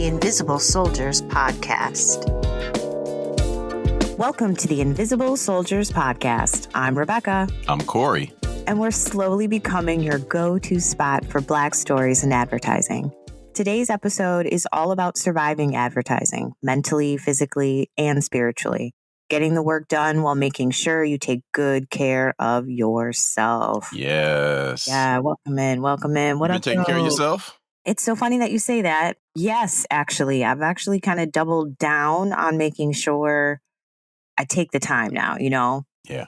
the Invisible Soldiers Podcast. Welcome to the Invisible Soldiers Podcast. I'm Rebecca. I'm Corey. And we're slowly becoming your go-to spot for Black stories in advertising. Today's episode is all about surviving advertising, mentally, physically, and spiritually. Getting the work done while making sure you take good care of yourself. Yes. Yeah, welcome in. What you been taking care of yourself? It's so funny that you say that. Yes, actually. I've actually kind of doubled down on making sure I take the time now, you know? Yeah.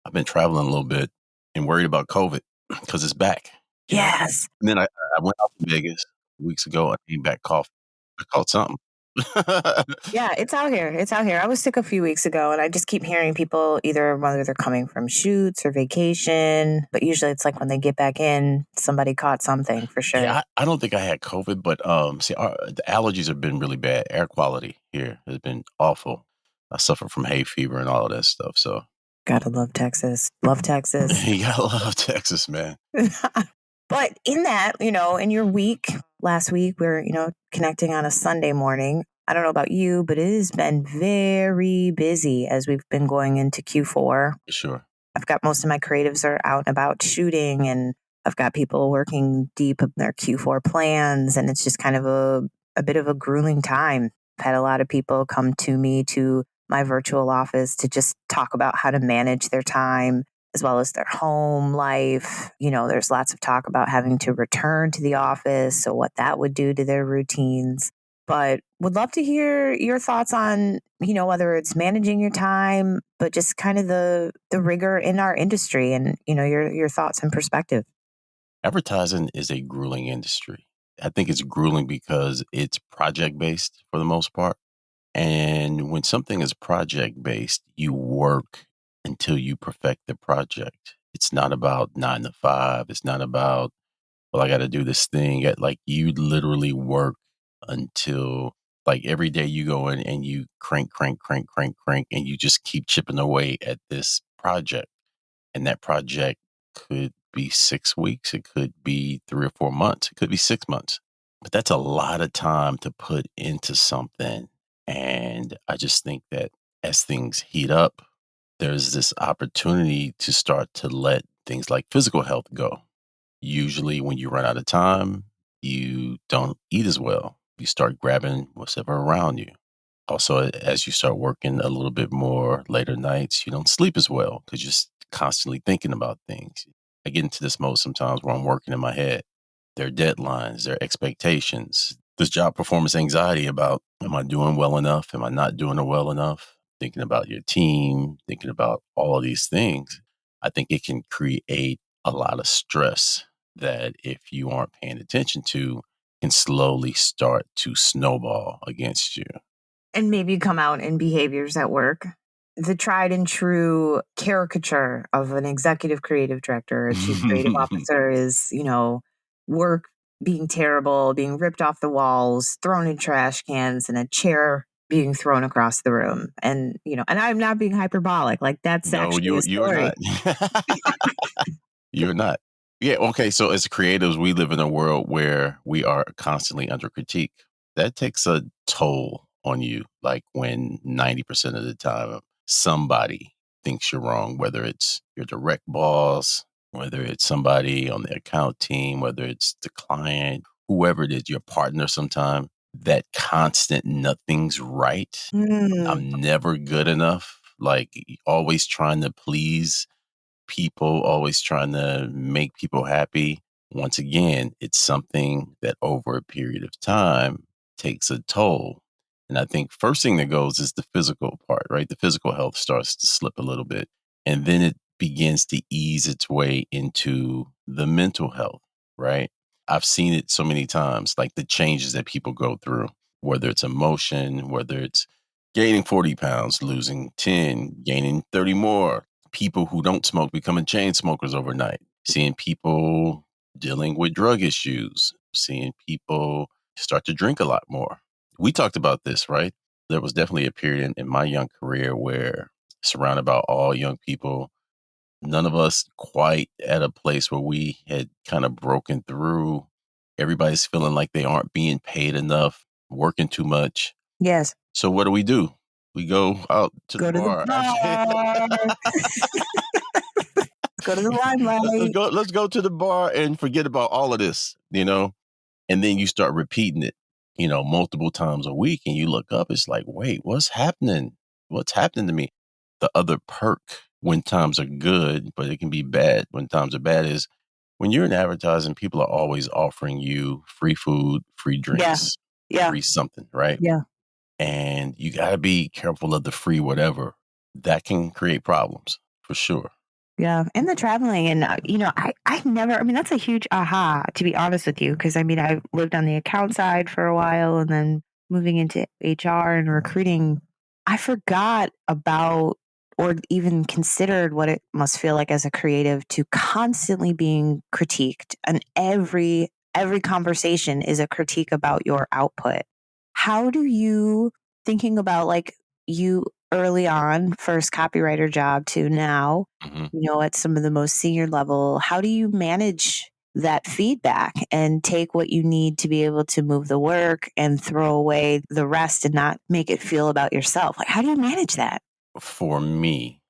I've been traveling a little bit and worried about COVID because it's back. Yes. And then I went out to Vegas weeks ago. I came back coughing. I caught something. Yeah, it's out here. I was sick a few weeks ago, and I just keep hearing people either whether they're coming from shoots or vacation, but usually it's like when they get back in, somebody caught something for sure. Yeah, I don't think I had COVID, but the allergies have been really bad. Air quality here has been awful. I suffer from hay fever and all of that stuff. So Gotta love Texas. Love Texas. you gotta love Texas, man. But in that, in your week, last week, we're, connecting on a Sunday morning. I don't know about you, but it has been very busy as we've been going into Q4. For sure. I've got most of my creatives are out and about shooting, and I've got people working deep in their Q4 plans. And it's just kind of a bit of a grueling time. I've had a lot of people come to me to my virtual office to just talk about how to manage their time as well as their home life. There's lots of talk about having to return to the office, so what that would do to their routines. But would love to hear your thoughts on, whether it's managing your time, but just kind of the rigor in our industry and, your thoughts and perspective. Advertising is a grueling industry. I think it's grueling because it's project-based for the most part. And when something is project-based, you work until you perfect the project. It's not about 9 to 5. It's not about, well, I got to do this thing. Like, you literally work until, like, every day you go in and you crank, and you just keep chipping away at this project. And that project could be 6 weeks. It could be 3 or 4 months. It could be 6 months. But that's a lot of time to put into something. And I just think that as things heat up, there's this opportunity to start to let things like physical health go. Usually when you run out of time, you don't eat as well. You start grabbing whatever around you. Also, as you start working a little bit more later nights, you don't sleep as well because you're just constantly thinking about things. I get into this mode sometimes where I'm working in my head. Their deadlines, their expectations, this job performance anxiety about, am I doing well enough? Am I not doing it well enough? Thinking about your team, thinking about all of these things. I think it can create a lot of stress that if you aren't paying attention to, can slowly start to snowball against you. And maybe come out in behaviors at work. The tried and true caricature of an executive creative director, a chief creative officer is, work being terrible, being ripped off the walls, thrown in trash cans, and a chair being thrown across the room. And, and I'm not being hyperbolic. Like, that's actually a story. You're not. You're not. Yeah. Okay. So as creatives, we live in a world where we are constantly under critique. That takes a toll on you. Like when 90% of the time somebody thinks you're wrong, whether it's your direct boss, whether it's somebody on the account team, whether it's the client, whoever it is, your partner sometime, that constant nothing's right. I'm never good enough. Like always trying to please people, always trying to make people happy. Once again, it's something that over a period of time takes a toll. And I think first thing that goes is the physical part, right? The physical health starts to slip a little bit. And then it begins to ease its way into the mental health, right? I've seen it so many times, like the changes that people go through, whether it's emotion, whether it's gaining 40 pounds, losing 10, gaining 30 more. People who don't smoke becoming chain smokers overnight, seeing people dealing with drug issues, seeing people start to drink a lot more. We talked about this, right? There was definitely a period in my young career where surrounded by all young people, none of us quite at a place where we had kind of broken through. Everybody's feeling like they aren't being paid enough. working too much. Yes. So what do? We go out to the Go to the bar. bar. Go to the limelight. Let's go to the bar and forget about all of this, and then you start repeating it, multiple times a week, and you look up, it's like, wait, what's happening? What's happening to me? The other perk when times are good, but it can be bad when times are bad, is when you're in advertising, people are always offering you free food, free Yeah. drinks, Yeah. free something, right? Yeah. And you got to be careful of the free whatever. That can create problems for sure. Yeah. And the traveling. And, I never, that's a huge aha, to be honest with you. Because, I lived on the account side for a while and then moving into HR and recruiting. I forgot about or even considered what it must feel like as a creative to constantly being critiqued. And every conversation is a critique about your output. How do you, thinking about like you early on, first copywriter job to now, Mhm. at some of the most senior level, how do you manage that feedback and take what you need to be able to move the work and throw away the rest and not make it feel about yourself? Like, how do you manage that? For me,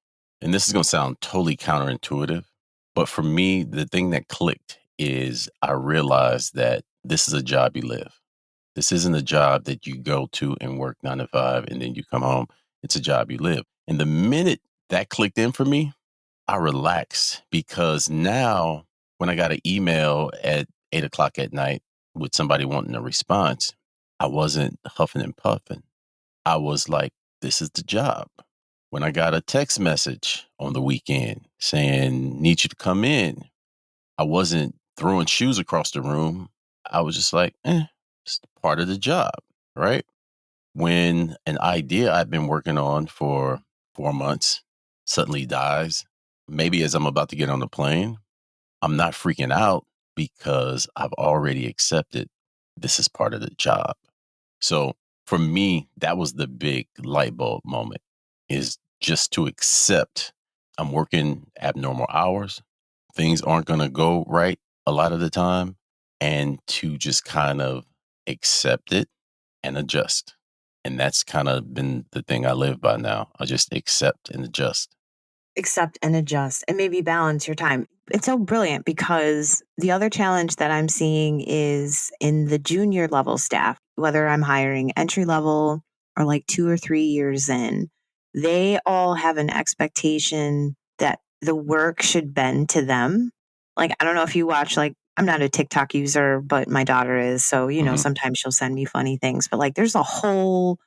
and this is going to sound totally counterintuitive, but for me, the thing that clicked is I realized that this is a job you live. This isn't a job that you go to and work 9 to 5 and then you come home. It's a job you live. And the minute that clicked in for me, I relaxed, because now when I got an email at 8 o'clock at night with somebody wanting a response, I wasn't huffing and puffing. I was like, this is the job. When I got a text message on the weekend saying, need you to come in, I wasn't throwing shoes across the room. I was just like, it's part of the job, right? When an idea I've been working on for 4 months suddenly dies, maybe as I'm about to get on the plane, I'm not freaking out because I've already accepted this is part of the job. So for me, that was the big light bulb moment, is just to accept I'm working abnormal hours. Things aren't going to go right a lot of the time, and to just kind of accept it and adjust. And that's kind of been the thing I live by now. I just accept and adjust. Accept and adjust and maybe balance your time. It's so brilliant because the other challenge that I'm seeing is in the junior level staff, whether I'm hiring entry level or like 2 or 3 years in, they all have an expectation that the work should bend to them. Like, I don't know if you watch, like, I'm not a TikTok user, but my daughter is. So, Mhm. sometimes she'll send me funny things, but like, there's a whole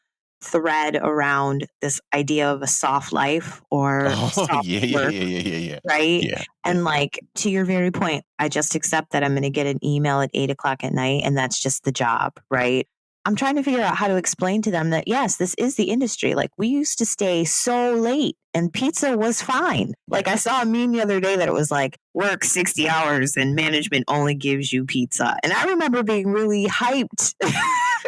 thread around this idea of a soft life or Oh, soft yeah, yeah, work, yeah, yeah, yeah, yeah. right? Yeah, yeah. And like, to your very point, I just accept that I'm going to get an email at 8 o'clock at night and that's just the job, right? I'm trying to figure out how to explain to them that, yes, this is the industry. Like, we used to stay so late and pizza was fine. Like, Yeah. I saw a meme the other day that it was like, work 60 hours and management only gives you pizza. And I remember being really hyped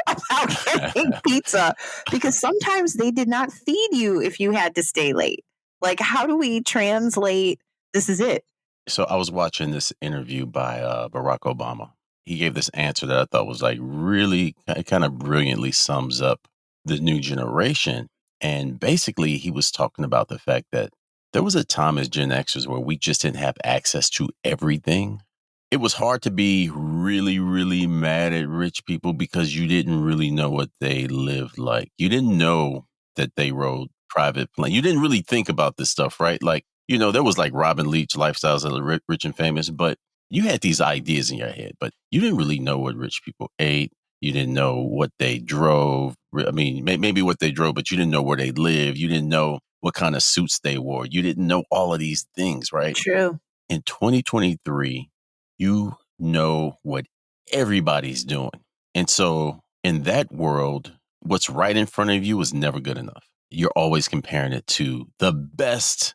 about getting pizza because sometimes they did not feed you if you had to stay late. Like, how do we translate? This is it. So I was watching this interview by Barack Obama. He gave this answer that I thought was like really kind of brilliantly sums up the new generation. And basically, he was talking about the fact that there was a time as Gen Xers where we just didn't have access to everything. It was hard to be really, really mad at rich people because you didn't really know what they lived like. You didn't know that they rode private plane. You didn't really think about this stuff, right? Like, there was like Robin Leach lifestyles of the rich and famous, but you had these ideas in your head, but you didn't really know what rich people ate. You didn't know what they drove. I mean, maybe what they drove, but you didn't know where they lived. You didn't know what kind of suits they wore. You didn't know all of these things, right? True. In 2023, you know what everybody's doing. And so in that world, what's right in front of you is never good enough. You're always comparing it to the best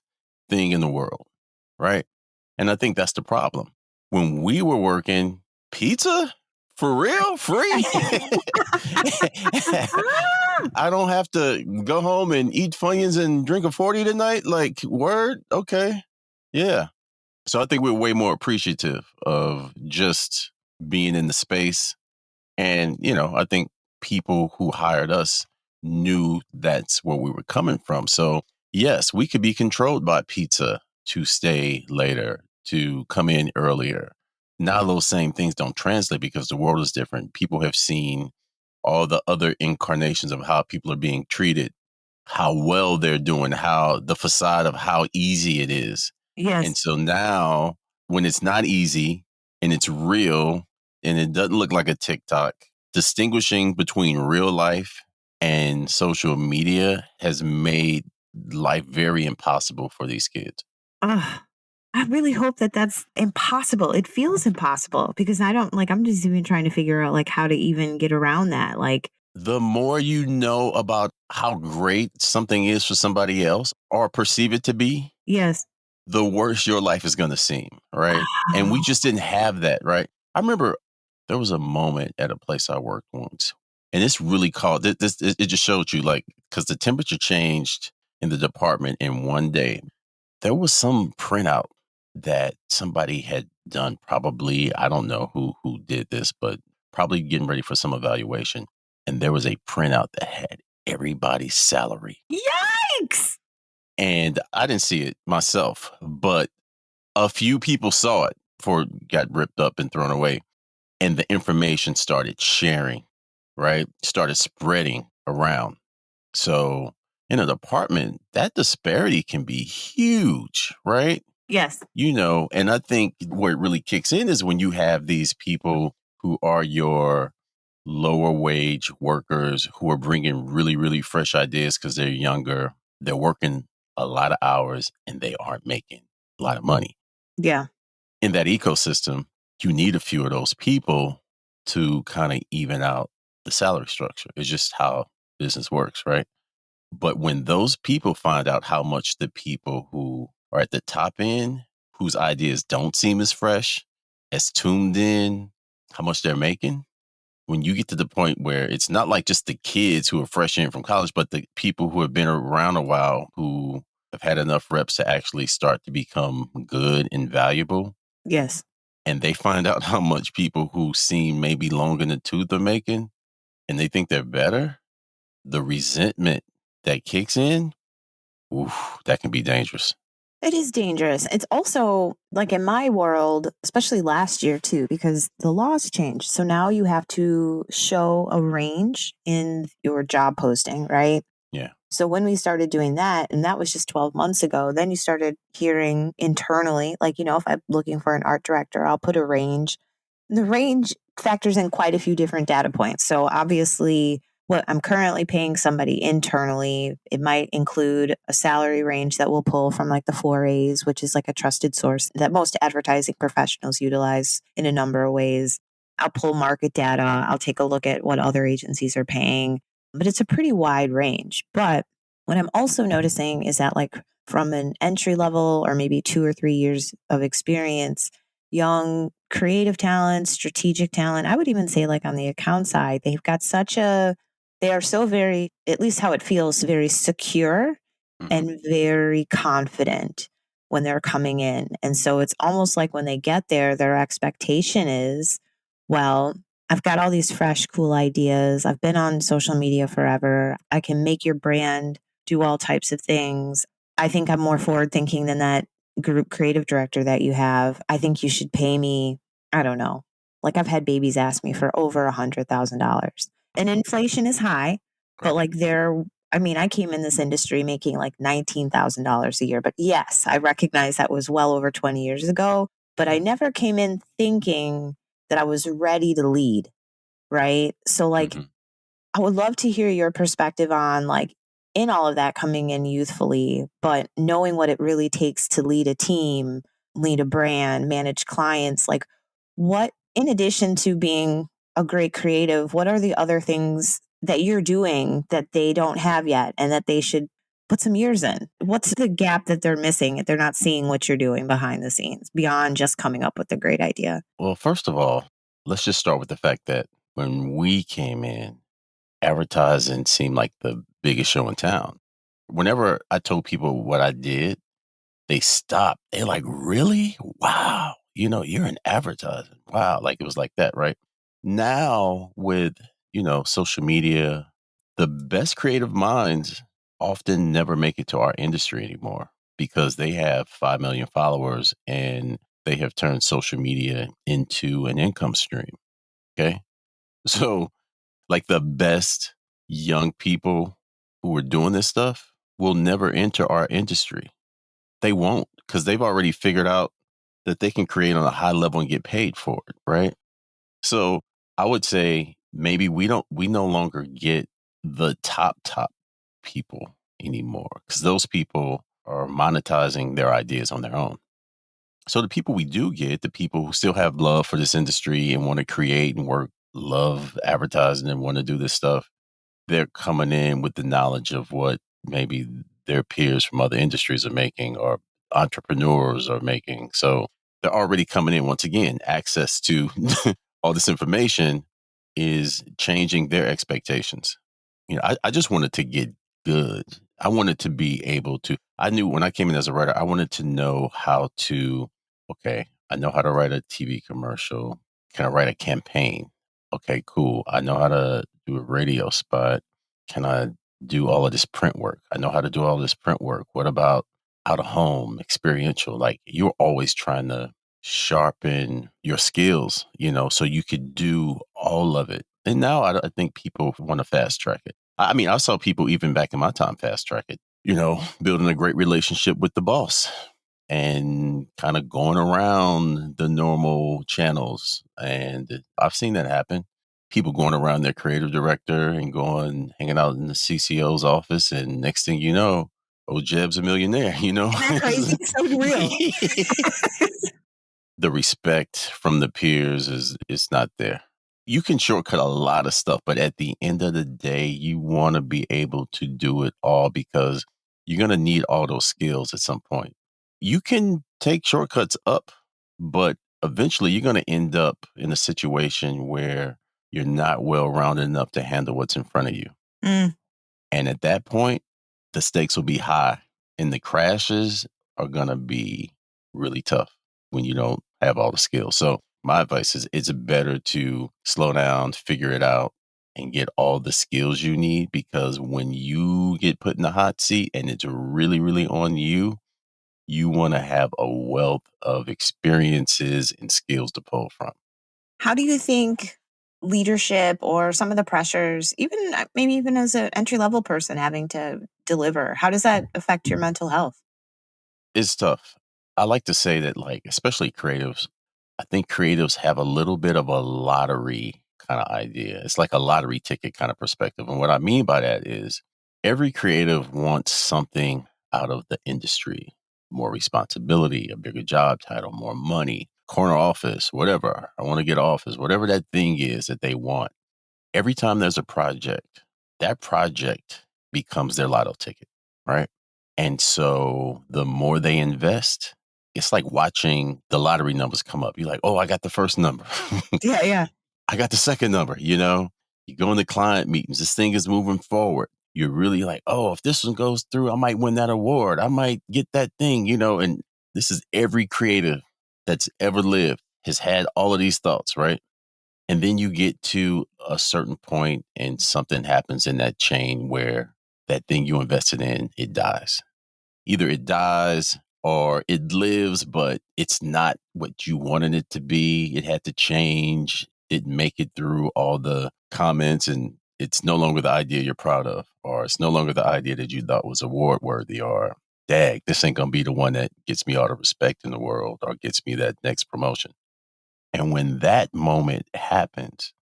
thing in the world, right? And I think that's the problem. When we were working, pizza for real, free. I don't have to go home and eat Funyuns and drink a 40 tonight. Like, word? Okay. Yeah. So I think we're way more appreciative of just being in the space. And, I think people who hired us knew that's where we were coming from. So yes, we could be controlled by pizza to stay later, to come in earlier. Now those same things don't translate because the world is different. People have seen all the other incarnations of how people are being treated, how well they're doing, how the facade of how easy it is. And Yes. so now when it's not easy and it's real and it doesn't look like a TikTok, distinguishing between real life and social media has made life very impossible for these kids. Ugh. I really hope that that's impossible. It feels impossible because I don't like, I'm just even trying to figure out like how to even get around that. Like, The more you know about how great something is for somebody else or perceive it to be, yes. the worse your life is going to seem, right? And we Oh, just didn't have that, right? I remember there was a moment at a place I worked once, and this really called this. It just showed you, like, because the temperature changed in the department in one day. There was some printout that somebody had done. Probably, I don't know who did this, but probably getting ready for some evaluation. And there was a printout that had everybody's salary, yikes. and I didn't see it myself, but a few people saw it before it got ripped up and thrown away. And the information started sharing, right? Started spreading around. So in a department, that disparity can be huge, right? Yes. And I think where it really kicks in is when you have these people who are your lower wage workers who are bringing really, really fresh ideas because they're younger. They're working a lot of hours and they aren't making a lot of money. Yeah. In that ecosystem, you need a few of those people to kind of even out the salary structure. It's just how business works, right? But when those people find out how much the people who are at the top end, whose ideas don't seem as fresh, as tuned in, how much they're making, when you get to the point where it's not like just the kids who are fresh in from college, but the people who have been around a while who have had enough reps to actually start to become good and valuable, Yes. and they find out how much people who seem maybe long in the tooth are making, and they think they're better, the resentment that kicks in, oof, that can be dangerous. It is dangerous. It's also like in my world, especially last year too, because the laws changed. So now you have to show a range in your job posting, right? Yeah. So when we started doing that, and that was just 12 months ago, then you started hearing internally, like, if I'm looking for an art director, I'll put a range. The range factors in quite a few different data points. So obviously, what I'm currently paying somebody internally, it might include a salary range that we'll pull from like the 4As, which is like a trusted source that most advertising professionals utilize in a number of ways. I'll pull market data. I'll take a look at what other agencies are paying, but it's a pretty wide range. But what I'm also noticing is that, like, from an entry level or maybe 2 or 3 years of experience, young creative talent, strategic talent, I would even say, like, on the account side, they are so very, at least how it feels, very secure Hmm. and very confident when they're coming in. And so it's almost like when they get there, their expectation is, well, I've got all these fresh, cool ideas. I've been on social media forever. I can make your brand do all types of things. I think I'm more forward thinking than that group creative director that you have. I think you should pay me, I don't know. Like, I've had babies ask me for over $100,000. And inflation is high, but Right. like I came in this industry making like $19,000 a year. But yes, I recognize that was well over 20 years ago. But I never came in thinking that I was ready to lead. Right. So, like, Hmm. I would love to hear your perspective on, like, in all of that, coming in youthfully, but knowing what it really takes to lead a team, lead a brand, manage clients. Like, what, in addition to being a great creative, what are the other things that you're doing that they don't have yet and that they should put some years in? What's the gap that they're missing if they're not seeing what you're doing behind the scenes beyond just coming up with a great idea? Well, first of all, let's just start with the fact that when we came in, advertising seemed like the biggest show in town. Whenever I told people what I did, they stopped. They're like, really? Wow. You're in advertising. Wow. Like it was like that, right? Now with, social media, the best creative minds often never make it to our industry anymore because they have 5 million followers and they have turned social media into an income stream. Okay. So, like the best young people who are doing this stuff will never enter our industry. They won't because they've already figured out that they can create on a high level and get paid for it. Right. So I would say maybe we no longer get the top people anymore because those people are monetizing their ideas on their own. So the people we do get, the people who still have love for this industry and want to create and work, love advertising and want to do this stuff, they're coming in with the knowledge of what maybe their peers from other industries are making or entrepreneurs are making. So they're already coming in. Once again, access to all this information is changing their expectations. I just wanted to get good. I wanted to be able to, I knew when I came in as a writer, I wanted to know how to, okay, I know how to write a TV commercial. Can I write a campaign? Okay, cool. I know how to do a radio spot. Can I do all of this print work? I know how to do all this print work. What about out of home, experiential? Like you're always trying to sharpen your skills, so you could do all of it. And now I think people want to fast track it. I mean, I saw people even back in my time fast track it, building a great relationship with the boss and kind of going around the normal channels. And I've seen that happen. People going around their creative director and hanging out in the CCO's office. And next thing you know, old Jeb's a millionaire, Isn't that crazy? It's so real. The respect from the peers is not there. You can shortcut a lot of stuff, but at the end of the day, you want to be able to do it all because you're going to need all those skills at some point. You can take shortcuts up, but eventually you're going to end up in a situation where you're not well rounded enough to handle what's in front of you. Mm. And at that point, the stakes will be high and the crashes are going to be really tough when you don't have all the skills. So my advice is it's better to slow down, figure it out, and get all the skills you need because when you get put in the hot seat and it's really, really on you, you want to have a wealth of experiences and skills to pull from. How do you think leadership or some of the pressures, even maybe even as an entry level person having to deliver, how does that affect your mental health? It's tough. I like to say that, like, especially creatives, I think creatives have a little bit of a lottery kind of idea. It's like a lottery ticket kind of perspective. And what I mean by that is every creative wants something out of the industry, more responsibility, a bigger job title, more money, corner office, whatever. I want to get office, whatever that thing is that they want. Every time there's a project, that project becomes their lotto ticket, right? And so the more they invest, it's like watching the lottery numbers come up. You're like, oh, I got the first number. Yeah, yeah. I got the second number, You go into client meetings, this thing is moving forward. You're really like, oh, if this one goes through, I might win that award. I might get that thing, and this is every creative that's ever lived has had all of these thoughts, right? And then you get to a certain point and something happens in that chain where that thing you invested in, it dies. Either it dies or it lives, but it's not what you wanted it to be. It had to change. It make it through all the comments and it's no longer the idea you're proud of, or it's no longer the idea that you thought was award worthy, or dag, this ain't gonna be the one that gets me all the respect in the world or gets me that next promotion. And when that moment happens,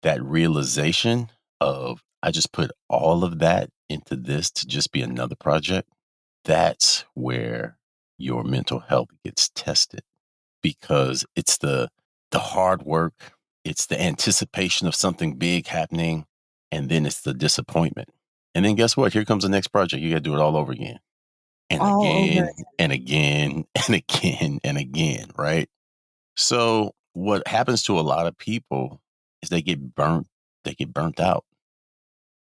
that realization of I just put all of that into this to just be another project, that's where your mental health gets tested because it's the hard work, it's the anticipation of something big happening, and then it's the disappointment. And then guess what? Here comes the next project. You got to do it all over again. And All over. again and again and again and again, right? So what happens to a lot of people is they get burnt out.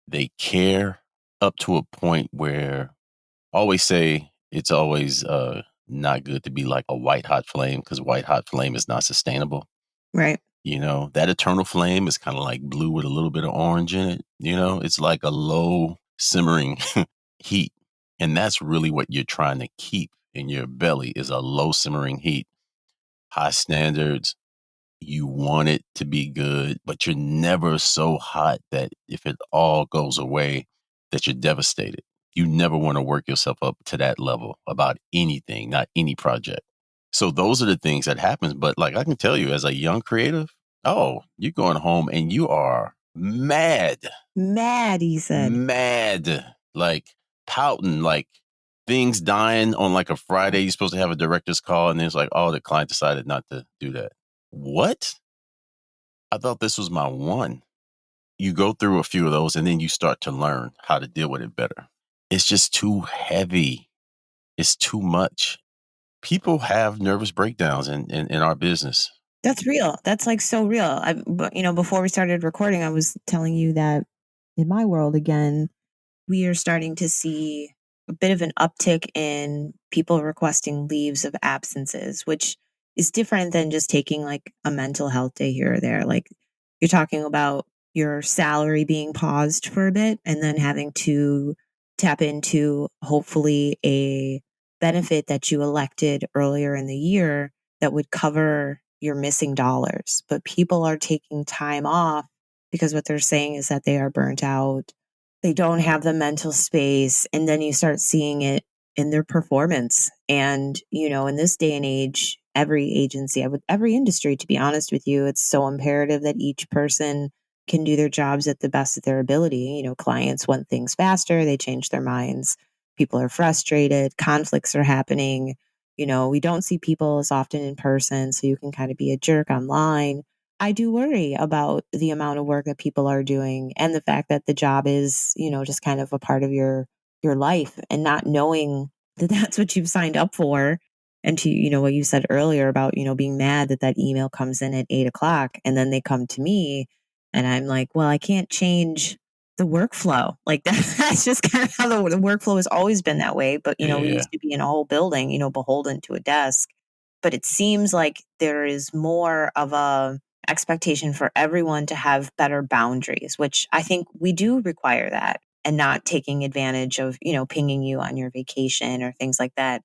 They care up to a point where I always say it's always not good to be like a white hot flame because white hot flame is not sustainable. Right. That eternal flame is kind of like blue with a little bit of orange in it. It's like a low simmering heat. And that's really what you're trying to keep in your belly is a low simmering heat, high standards. You want it to be good, but you're never so hot that if it all goes away, that you're devastated. You never want to work yourself up to that level about anything, not any project. So those are the things that happens. But like I can tell you as a young creative, oh, you're going home and you are mad, Mad, he said. mad, like pouting, like things dying on like a Friday. You're supposed to have a director's call and it's like, oh, the client decided not to do that. What? I thought this was my one. You go through a few of those and then you start to learn how to deal with it better. It's just too heavy. It's too much. People have nervous breakdowns in our business. That's real. That's like so real. Before we started recording, I was telling you that in my world, again, we are starting to see a bit of an uptick in people requesting leaves of absences, which is different than just taking like a mental health day here or there. Like you're talking about your salary being paused for a bit and then having to tap into hopefully a benefit that you elected earlier in the year that would cover your missing dollars. But people are taking time off because what they're saying is that they are burnt out, they don't have the mental space, and then you start seeing it in their performance. And in this day and age, every agency, every industry, to be honest with you, it's so imperative that each person can do their jobs at the best of their ability. Clients want things faster, they change their minds, people are frustrated, conflicts are happening. We don't see people as often in person, so you can kind of be a jerk online. I do worry about the amount of work that people are doing and the fact that the job is, just kind of a part of your life, and not knowing that that's what you've signed up for. And to, what you said earlier about, being mad that that email comes in at 8 o'clock and then they come to me and I'm like, well, I can't change the workflow. Like that's just kind of how the workflow has always been that way. But, we Yeah. used to be in a whole building, beholden to a desk. But it seems like there is more of a expectation for everyone to have better boundaries, which I think we do require that, and not taking advantage of, pinging you on your vacation or things like that.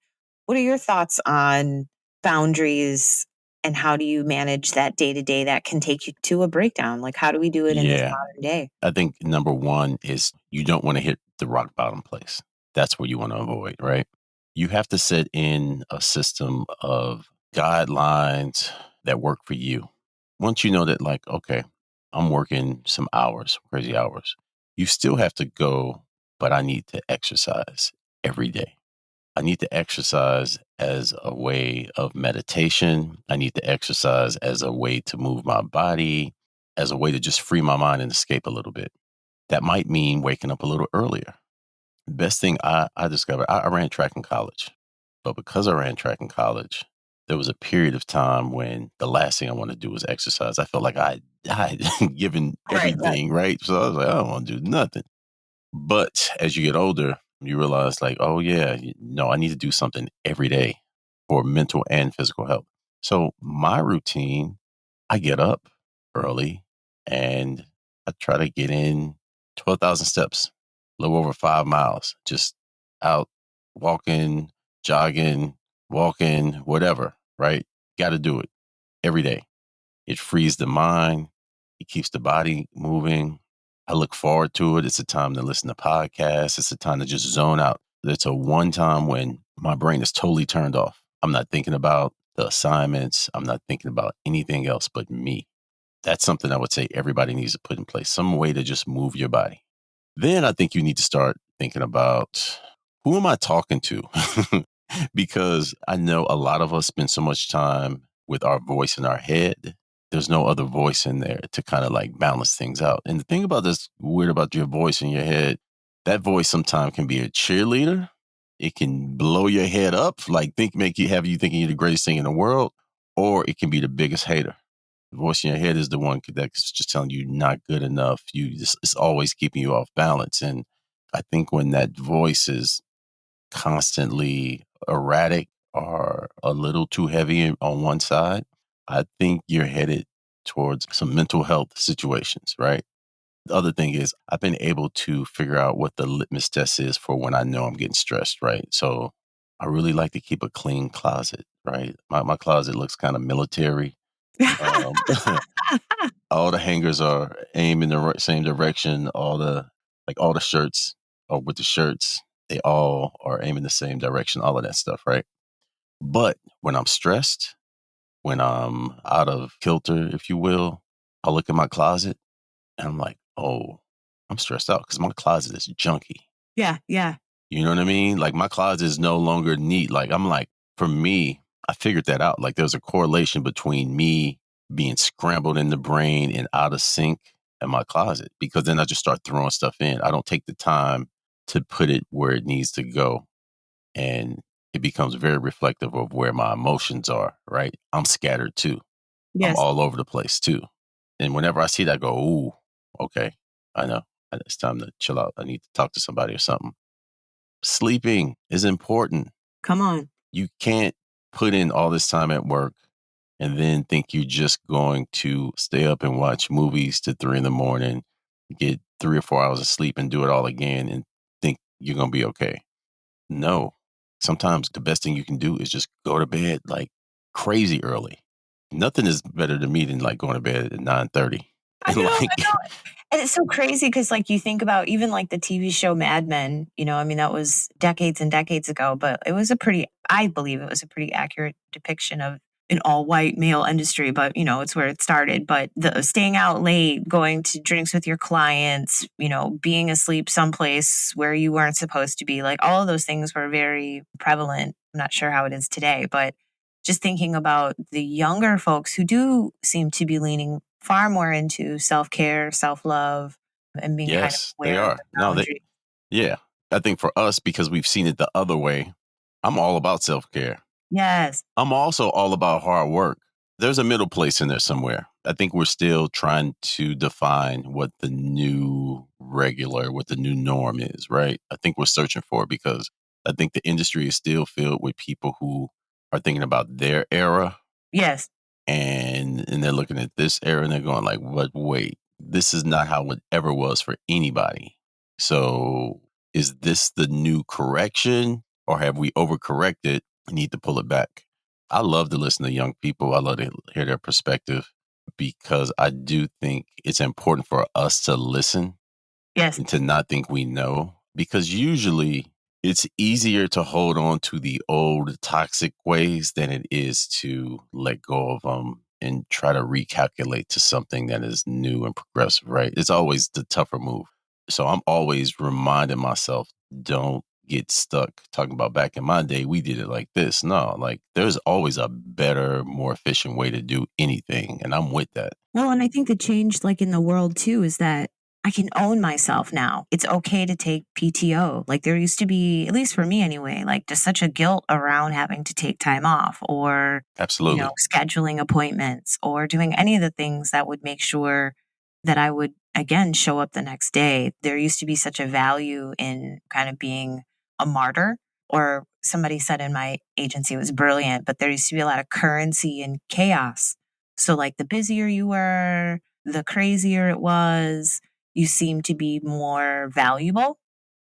What are your thoughts on boundaries and how do you manage that day to day that can take you to a breakdown? Like, how do we do it in this Yeah. modern day? I think number one is you don't want to hit the rock bottom place. That's what you want to avoid, right? You have to set in a system of guidelines that work for you. Once you know that, like, okay, I'm working some hours, crazy hours, you still have to go, but I need to exercise every day. I need to exercise as a way of meditation. I need to exercise as a way to move my body, as a way to just free my mind and escape a little bit. That might mean waking up a little earlier. Best thing I discovered, I ran track in college. But because I ran track in college, there was a period of time when the last thing I wanted to do was exercise. I felt like I died given Right. everything, right? So I was like, I don't want to do nothing. But as you get older, you realize like, oh yeah, no, I need to do something every day for mental and physical health. So my routine, I get up early and I try to get in 12,000 steps, a little over 5 miles, just out walking, jogging, walking, whatever, right? Got to do it every day. It frees the mind. It keeps the body moving. I look forward to it. It's a time to listen to podcasts. It's a time to just zone out. It's a one time when my brain is totally turned off. I'm not thinking about the assignments. I'm not thinking about anything else but me. That's something I would say everybody needs to put in place, some way to just move your body. Then I think you need to start thinking about who am I talking to? Because I know a lot of us spend so much time with our voice in our head. There's no other voice in there to kind of like balance things out. And the thing about this weird about your voice in your head, that voice sometimes can be a cheerleader. It can blow your head up, like make you have you thinking you're the greatest thing in the world, or it can be the biggest hater. The voice in your head is the one that's just telling you not good enough. It's always keeping you off balance. And I think when that voice is constantly erratic or a little too heavy on one side, I think you're headed towards some mental health situations, right? The other thing is I've been able to figure out what the litmus test is for when I know I'm getting stressed, right? So I really like to keep a clean closet, right? My closet looks kind of military. Um, all the hangers are aimed in the same direction. All the shirts or with the shirts, they all are aiming the same direction, all of that stuff, right? But when I'm stressed, when I'm out of kilter, if you will, I look at my closet and I'm like, oh, I'm stressed out because my closet is junky. Yeah, yeah. You know what I mean? Like my closet is no longer neat. Like I'm like, for me, I figured that out. Like there's a correlation between me being scrambled in the brain and out of sync in my closet because then I just start throwing stuff in. I don't take the time to put it where it needs to go. And it becomes very reflective of where my emotions are, right? I'm scattered too. I'm Yes. all over the place too. And whenever I see that, I go, ooh, okay, I know. It's time to chill out. I need to talk to somebody or something. Sleeping is important. Come on. You can't put in all this time at work and then think you're just going to stay up and watch movies to 3 in the morning, get 3 or 4 hours of sleep and do it all again and think you're going to be okay. No. Sometimes the best thing you can do is just go to bed like crazy early. Nothing is better to me than like going to bed at 9:30. I And know, I like, know. And it's so crazy because, like, you think about even like the TV show Mad Men, I mean, that was decades and decades ago, but it was I believe it was a pretty accurate depiction of an all white male industry, but it's where it started. But the staying out late, going to drinks with your clients, being asleep someplace where you weren't supposed to be, like all of those things were very prevalent. I'm not sure how it is today, but just thinking about the younger folks who do seem to be leaning far more into self-care, self-love, and being kind of yes, they aware of are. the No, boundary. yeah. I think for us, because we've seen it the other way, I'm all about self care. Yes. I'm also all about hard work. There's a middle place in there somewhere. I think we're still trying to define what the new regular, what the new norm is, right? I think we're searching for it because I think the industry is still filled with people who are thinking about their era Yes. and they're looking at this era and they're going like, "What? Wait, this is not how it ever was for anybody." So, is this the new correction, or have we overcorrected and need to pull it back? I love to listen to young people. I love to hear their perspective because I do think it's important for us to listen Yes. and to not think we know because usually it's easier to hold on to the old toxic ways than it is to let go of them and try to recalculate to something that is new and progressive, right? It's always the tougher move. So I'm always reminding myself, don't get stuck talking about back in my day, we did it like this. No, like there's always a better, more efficient way to do anything. And I'm with that. Well, and I think the change, like in the world too, is that I can own myself now. It's okay to take PTO. Like there used to be, at least for me anyway, like just such a guilt around having to take time off or, Absolutely. scheduling appointments or doing any of the things that would make sure that I would again show up the next day. There used to be such a value in kind of being a martyr, or somebody said in my agency, it was brilliant, but there used to be a lot of currency in chaos. So, like, the busier you were, the crazier it was, you seem to be more valuable.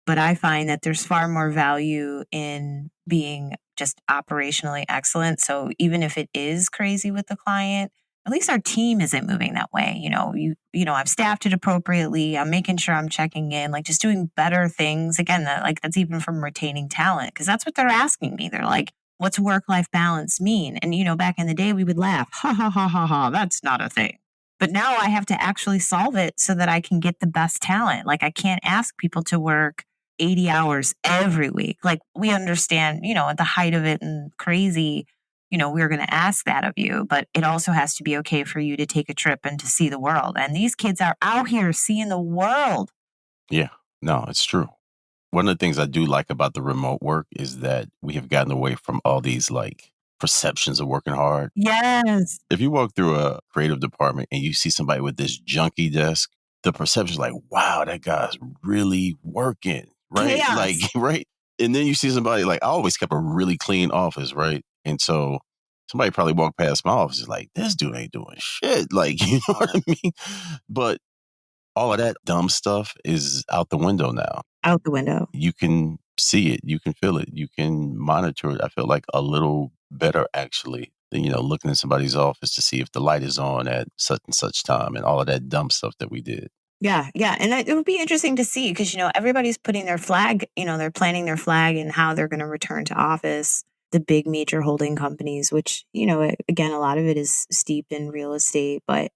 But I find that there's far more value in being just operationally excellent. So even if it is crazy with the client, at least our team isn't moving that way. I've staffed it appropriately. I'm making sure I'm checking in, like just doing better things. Again, that's even from retaining talent because that's what they're asking me. They're like, "What's work-life balance mean?" And back in the day, we would laugh, "Ha ha ha ha ha, that's not a thing." But now I have to actually solve it so that I can get the best talent. Like I can't ask people to work 80 hours every week. Like we understand, at the height of it and crazy, we're going to ask that of you, but it also has to be okay for you to take a trip and to see the world. And these kids are out here seeing the world. Yeah, no, it's true. One of the things I do like about the remote work is that we have gotten away from all these like perceptions of working hard. Yes. If you walk through a creative department and you see somebody with this junky desk, the perception is like, wow, that guy's really working, right? Like, Chaos. right. And then you see somebody like, I always kept a really clean office, right? And so somebody probably walked past my office is like, this dude ain't doing shit. Like, you know what I mean? But all of that dumb stuff is out the window now. Out the window. You can see it, you can feel it, you can monitor it. I feel like a little better actually than, looking in somebody's office to see if the light is on at such and such time and all of that dumb stuff that we did. Yeah, yeah. And it would be interesting to see because, everybody's putting their flag, they're planning their flag and how they're going to return to office. The big major holding companies, which, again, a lot of it is steeped in real estate, but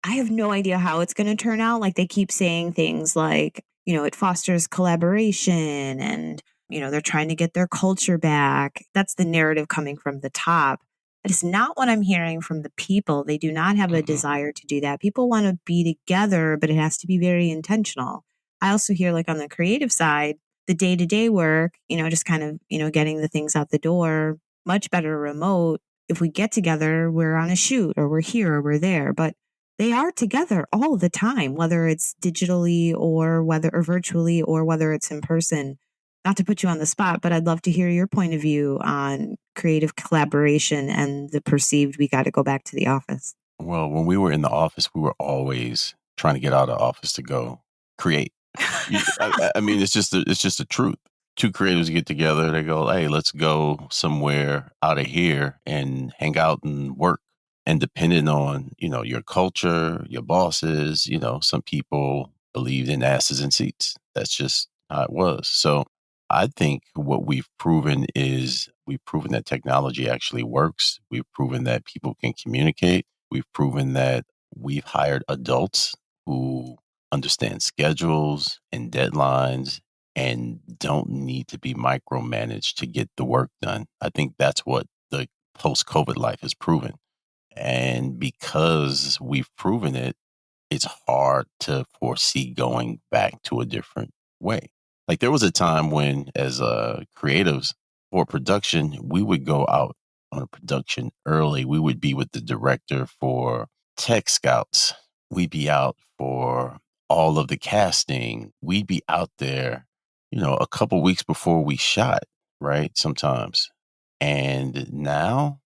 I have no idea how it's going to turn out. Like they keep saying things like, it fosters collaboration and, they're trying to get their culture back. That's the narrative coming from the top. That is not what I'm hearing from the people. They do not have a desire to do that. People want to be together, but it has to be very intentional. I also hear like on the creative side, the day-to-day work, just kind of, getting the things out the door, much better remote. If we get together, we're on a shoot or we're here or we're there, but they are together all the time, whether it's digitally or virtually or whether it's in person. Not to put you on the spot, but I'd love to hear your point of view on creative collaboration and the perceived we got to go back to the office. Well, when we were in the office, we were always trying to get out of the office to go create. I mean, it's just the truth. Two creatives get together. They go, "Hey, let's go somewhere out of here and hang out and work." And depending on your culture, your bosses, some people believed in asses and seats. That's just how it was. So I think what we've proven is we've proven that technology actually works. We've proven that people can communicate. We've proven that we've hired adults who understand schedules and deadlines and don't need to be micromanaged to get the work done. I think that's what the post-COVID life has proven. And because we've proven it, it's hard to foresee going back to a different way. Like there was a time when, as creatives for production, we would go out on a production early. We would be with the director for tech scouts. We'd be out for all of the casting. We'd be out there, a couple weeks before we shot, right? Sometimes. And now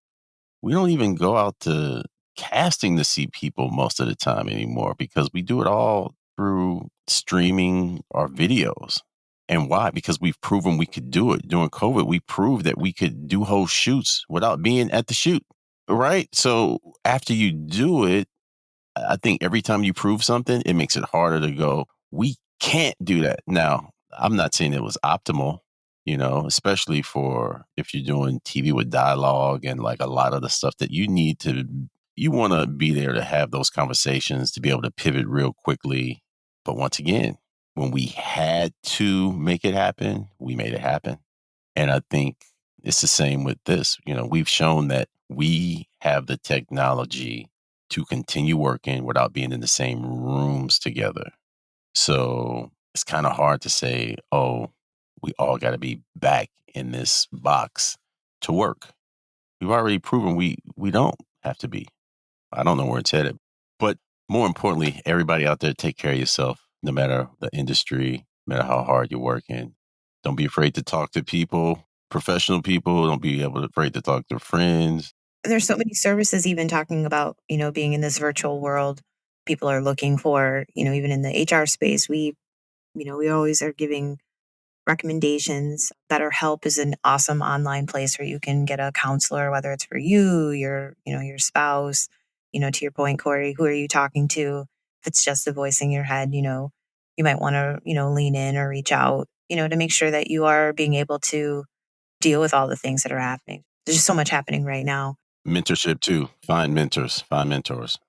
we don't even go out to casting to see people most of the time anymore because we do it all through streaming our videos. And why? Because we've proven we could do it. During COVID, we proved that we could do whole shoots without being at the shoot. Right. So after you do it, I think every time you prove something, it makes it harder to go, we can't do that. Now, I'm not saying it was optimal, especially for if you're doing TV with dialogue and like a lot of the stuff that you want to be there to have those conversations, to be able to pivot real quickly. But once again, when we had to make it happen, we made it happen. And I think it's the same with this. We've shown that we have the technology to continue working without being in the same rooms together. So it's kind of hard to say, oh, we all got to be back in this box to work. We've already proven we don't have to be. I don't know where it's headed. But more importantly, everybody out there, take care of yourself, no matter the industry, no matter how hard you're working. Don't be afraid to talk to people, professional people. Don't be afraid to talk to friends. There's so many services even talking about, being in this virtual world. People are looking for, even in the HR space, we always are giving recommendations. BetterHelp is an awesome online place where you can get a counselor, whether it's for you, your spouse, to your point, Corey, who are you talking to? If it's just a voice in your head, you might want to, lean in or reach out, to make sure that you are being able to deal with all the things that are happening. There's just so much happening right now. Mentorship too. Find mentors. Mentors.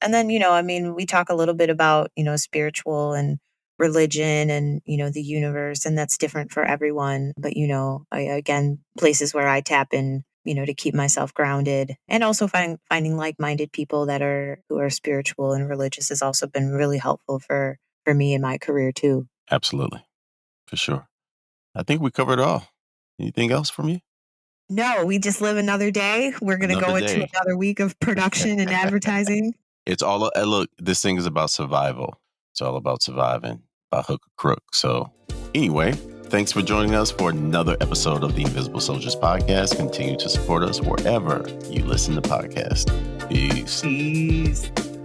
And then, we talk a little bit about, spiritual and religion and, the universe, and that's different for everyone. But, again, places where I tap in, to keep myself grounded and also finding like-minded people who are spiritual and religious has also been really helpful for me in my career too. Absolutely. For sure. I think we covered it all. Anything else from you? No, we just live another day. We're going to go into another week of production and advertising. It's all, look, this thing is about survival. It's all about surviving by hook or crook. So anyway, Thanks for joining us for another episode of the Invisible Soldiers podcast. Continue to support us wherever you listen to podcasts. Peace. Peace.